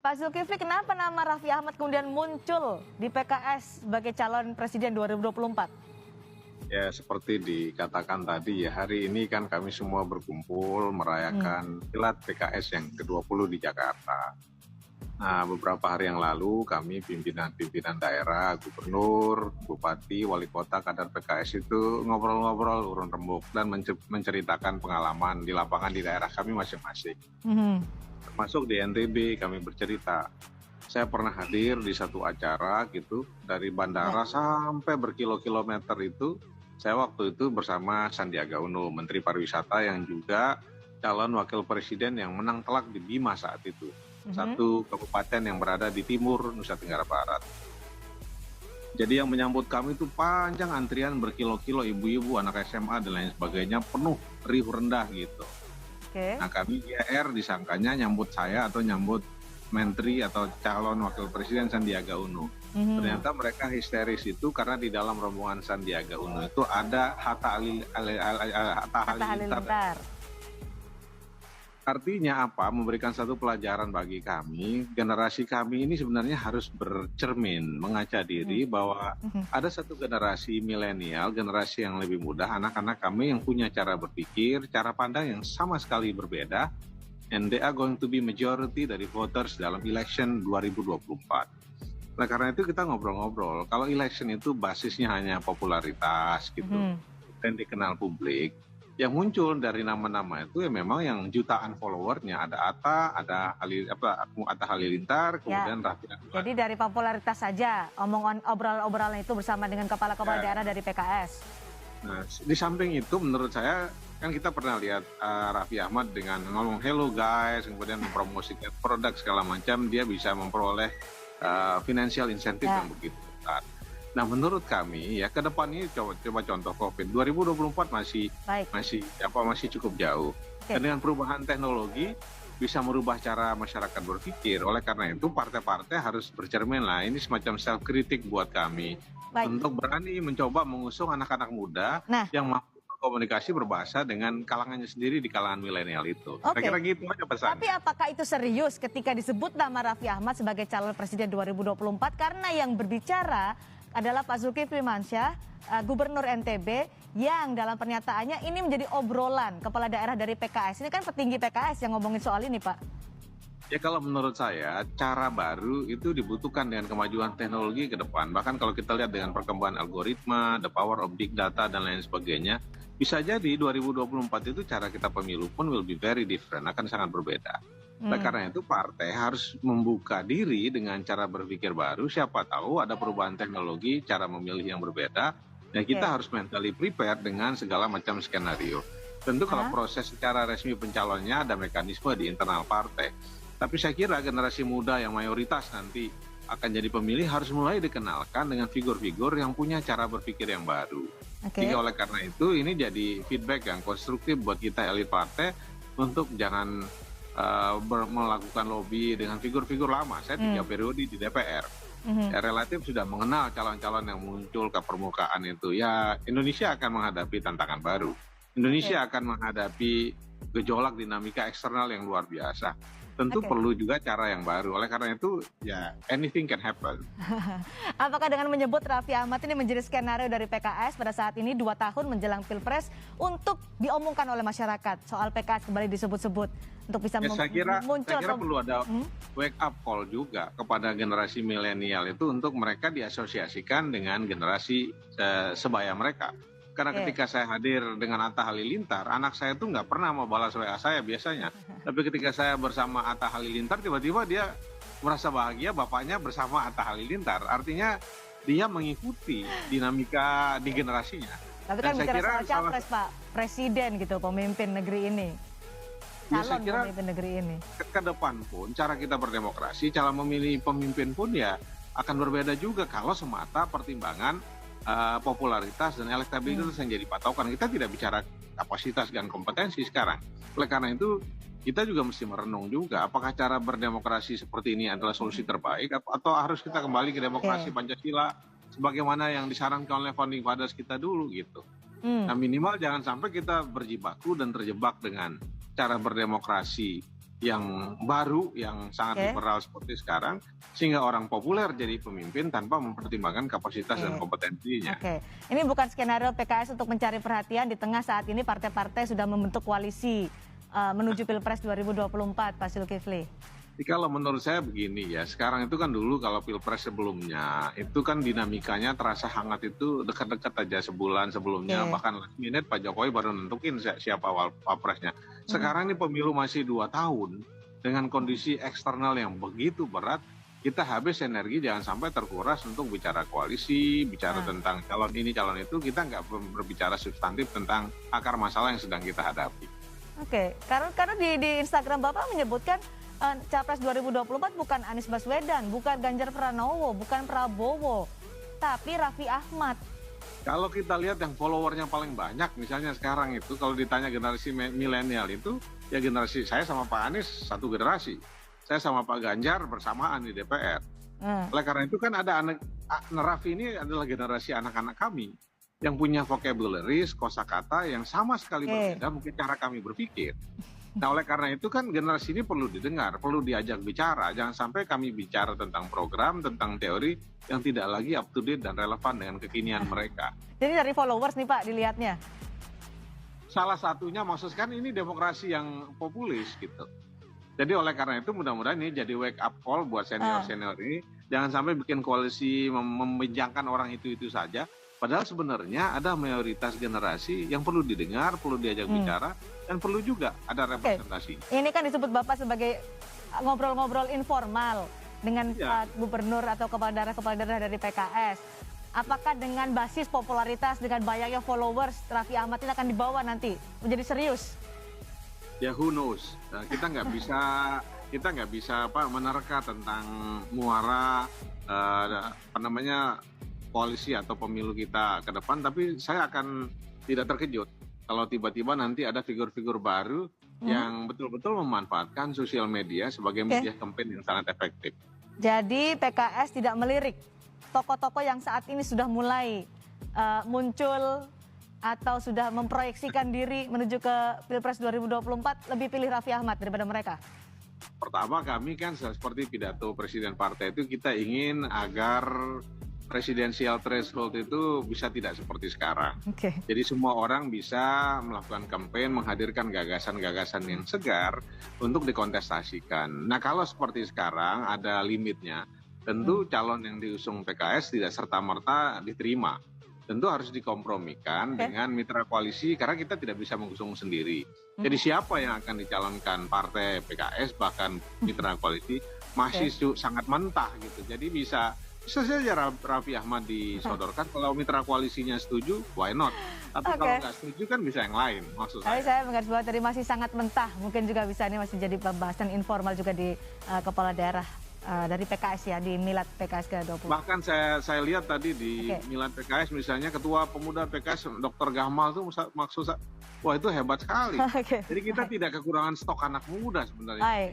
Pak Zulkifli, kenapa nama Raffi Ahmad kemudian muncul di PKS sebagai calon presiden 2024? Ya, seperti dikatakan tadi ya, hari ini kan kami semua berkumpul merayakan Milad PKS yang ke-20 di Jakarta. Nah, beberapa hari yang lalu kami pimpinan-pimpinan daerah, gubernur, bupati, wali kota, kader PKS itu ngobrol-ngobrol urun rembuk dan menceritakan pengalaman di lapangan di daerah kami masing-masing. Termasuk di NTB kami bercerita. Saya pernah hadir di satu acara gitu, dari bandara sampai berkilo-kilometer itu. Saya waktu itu bersama Sandiaga Uno, Menteri Pariwisata yang juga calon wakil presiden yang menang telak di Bima saat itu. Satu kabupaten yang berada di timur Nusa Tenggara Barat. Jadi yang menyambut kami itu panjang antrian berkilo-kilo, ibu-ibu, anak SMA dan lain sebagainya, penuh riuh rendah gitu. Nah, kami GR disangkanya nyambut saya atau nyambut menteri atau calon wakil presiden Sandiaga Uno. Ternyata mereka histeris itu karena di dalam rombongan Sandiaga Uno itu ada Hatta Halilintar. Artinya apa? Memberikan satu pelajaran bagi kami, generasi kami ini sebenarnya harus bercermin, mengaca diri bahwa ada satu generasi milenial, generasi yang lebih muda, anak-anak kami yang punya cara berpikir, cara pandang yang sama sekali berbeda, and they are going to be majority dari voters dalam election 2024. Nah, karena itu kita ngobrol-ngobrol, kalau election itu basisnya hanya popularitas gitu, dan dikenal publik, yang muncul dari nama-nama itu ya memang yang jutaan followernya, ada Atta, ada Atta Halilintar, kemudian Raffi Ahmad. Jadi dari popularitas saja, obrolan itu bersama dengan kepala-kepala daerah dari PKS. Nah, di samping itu menurut saya kan kita pernah lihat Raffi Ahmad dengan ngomong hello guys, kemudian mempromosikan produk segala macam, dia bisa memperoleh financial incentive yang begitu besar. Nah, menurut kami ya ke depan ini coba contoh COVID 2024 masih cukup jauh. Dan dengan perubahan teknologi bisa merubah cara masyarakat berpikir. Oleh karena itu partai-partai harus bercermin lah. Ini semacam self kritik buat kami untuk berani mencoba mengusung anak-anak muda yang mampu berkomunikasi berbahasa dengan kalangannya sendiri di kalangan milenial itu. Kira-kira gitu aja pesannya. Tapi apakah itu serius ketika disebut nama Raffi Ahmad sebagai calon presiden 2024 karena yang berbicara adalah Pak Zulkifli Mansyah, Gubernur NTB, yang dalam pernyataannya ini menjadi obrolan kepala daerah dari PKS. Ini kan petinggi PKS yang ngomongin soal ini, Pak. Ya, kalau menurut saya cara baru itu dibutuhkan dengan kemajuan teknologi ke depan. Bahkan kalau kita lihat dengan perkembangan algoritma, the power of big data dan lain sebagainya, bisa jadi 2024 itu cara kita pemilu pun will be very different, akan sangat berbeda. Nah, karena itu partai harus membuka diri dengan cara berpikir baru. Siapa tahu ada perubahan teknologi, cara memilih yang berbeda. Dan kita harus mentally prepared dengan segala macam skenario. Tentu kalau proses secara resmi pencalonnya ada mekanisme di internal partai. Tapi saya kira generasi muda yang mayoritas nanti akan jadi pemilih harus mulai dikenalkan dengan figur-figur yang punya cara berpikir yang baru. Jadi oleh karena itu ini jadi feedback yang konstruktif buat kita elit partai untuk jangan melakukan lobby dengan figur-figur lama. Saya 3 periode di DPR. Ya, relatif sudah mengenal calon-calon yang muncul ke permukaan itu. Ya, Indonesia akan menghadapi tantangan baru. Indonesia akan menghadapi gejolak dinamika eksternal yang luar biasa. Tentu perlu juga cara yang baru. Oleh karena itu, ya anything can happen. Apakah dengan menyebut Raffi Ahmad ini menjadi skenario dari PKS pada saat ini 2 tahun menjelang Pilpres untuk diomongkan oleh masyarakat soal PKS kembali disebut-sebut untuk bisa muncul? Saya kira perlu ada wake up call juga kepada generasi milenial itu untuk mereka diasosiasikan dengan generasi sebaya mereka. Karena ketika saya hadir dengan Atta Halilintar, anak saya tuh nggak pernah mau balas WA saya biasanya. Tapi ketika saya bersama Atta Halilintar, tiba-tiba dia merasa bahagia bapaknya bersama Atta Halilintar. Artinya dia mengikuti dinamika di generasinya. Tapi kan bicara soal capres, Pak, presiden gitu, pemimpin negeri ini. Calon pemimpin negeri ini. Ke depan pun, cara kita berdemokrasi, cara memilih pemimpin pun ya akan berbeda juga kalau semata pertimbangan popularitas dan elektabilitas yang jadi patokan. Kita tidak bicara kapasitas dan kompetensi sekarang. Oleh karena itu kita juga mesti merenung juga apakah cara berdemokrasi seperti ini adalah solusi terbaik atau harus kita kembali ke demokrasi Pancasila sebagaimana yang disarankan oleh founding fathers kita dulu gitu. Nah, minimal jangan sampai kita berjibaku dan terjebak dengan cara berdemokrasi yang baru, yang sangat Oke, liberal seperti sekarang, sehingga orang populer jadi pemimpin tanpa mempertimbangkan kapasitas dan oke. kompetensinya. Oke, ini bukan skenario PKS untuk mencari perhatian di tengah saat ini partai-partai sudah membentuk koalisi menuju Pilpres 2024, Pak Zulkifli. Jadi kalau menurut saya begini ya, sekarang itu kan dulu kalau Pilpres sebelumnya, itu kan dinamikanya terasa hangat itu dekat-dekat aja sebulan sebelumnya, Oke. bahkan last minute Pak Jokowi baru nentukin siapa wapresnya. Mm. Sekarang ini pemilu masih 2 tahun, dengan kondisi eksternal yang begitu berat, kita habis energi jangan sampai terkuras untuk bicara koalisi, bicara Nah, tentang calon ini, calon itu, kita nggak berbicara substantif tentang akar masalah yang sedang kita hadapi. oke, karena di Instagram Bapak menyebutkan Capres 2024 bukan Anies Baswedan, bukan Ganjar Pranowo, bukan Prabowo, tapi Raffi Ahmad. Kalau kita lihat yang followernya paling banyak, misalnya sekarang itu, kalau ditanya generasi milenial itu, ya generasi saya sama Pak Anies satu generasi. Saya sama Pak Ganjar bersamaan di DPR. Hmm, Oleh karena itu kan ada Raffi ini adalah generasi anak-anak kami yang punya vocabularies, kosakata yang sama sekali oke, berbeda mungkin cara kami berpikir. Nah, oleh karena itu kan generasi ini perlu didengar, perlu diajak bicara. Jangan sampai kami bicara tentang program, tentang teori yang tidak lagi up to date dan relevan dengan kekinian mereka. jadi dari followers nih Pak dilihatnya. Salah satunya maksud kan ini demokrasi yang populis gitu. Jadi oleh karena itu mudah-mudahan ini jadi wake up call buat senior-senior ini. Jangan sampai bikin koalisi membejangkan orang itu saja. Padahal sebenarnya ada mayoritas generasi yang perlu didengar, perlu diajak Hmm. bicara, dan perlu juga ada Oke, representasi. ini kan disebut Bapak sebagai ngobrol-ngobrol informal dengan Ya, gubernur atau kepala daerah dari PKS. Apakah dengan basis popularitas, dengan banyaknya followers, Raffi Ahmad ini akan dibawa nanti menjadi serius? ya who knows. Nah, kita nggak bisa menerka tentang muara koalisi atau pemilu kita ke depan, tapi saya akan tidak terkejut kalau tiba-tiba nanti ada figur-figur baru yang betul-betul memanfaatkan sosial media sebagai Oke. media campaign yang sangat efektif. Jadi PKS tidak melirik tokoh-tokoh yang saat ini sudah mulai muncul atau sudah memproyeksikan diri menuju ke Pilpres 2024, lebih pilih Raffi Ahmad daripada mereka. Pertama, kami kan seperti pidato presiden partai itu, kita ingin agar presidensial threshold itu bisa tidak seperti sekarang. Oke. Jadi semua orang bisa melakukan kampanye, menghadirkan gagasan-gagasan yang segar untuk dikontestasikan. Nah, kalau seperti sekarang ada limitnya, tentu calon yang diusung PKS tidak serta-merta diterima. Tentu harus dikompromikan Oke. dengan mitra koalisi karena kita tidak bisa mengusung sendiri. Jadi siapa yang akan dicalonkan partai PKS bahkan mitra koalisi masih sangat mentah gitu. Jadi bisa saja Raffi Ahmad disodorkan, kalau mitra koalisinya setuju, why not? Tapi Oke. kalau nggak setuju kan bisa yang lain, maksud Tapi saya. saya menggarisbawahi tadi masih sangat mentah, mungkin juga bisa ini masih jadi pembahasan informal juga di kepala daerah dari PKS ya, di Milad PKS ke-20. Bahkan saya lihat tadi di Oke. Milad PKS misalnya, ketua pemuda PKS Dr. Gamal tuh maksud saya, wah itu hebat sekali. Oke. Jadi kita tidak kekurangan stok anak muda sebenarnya. Baik.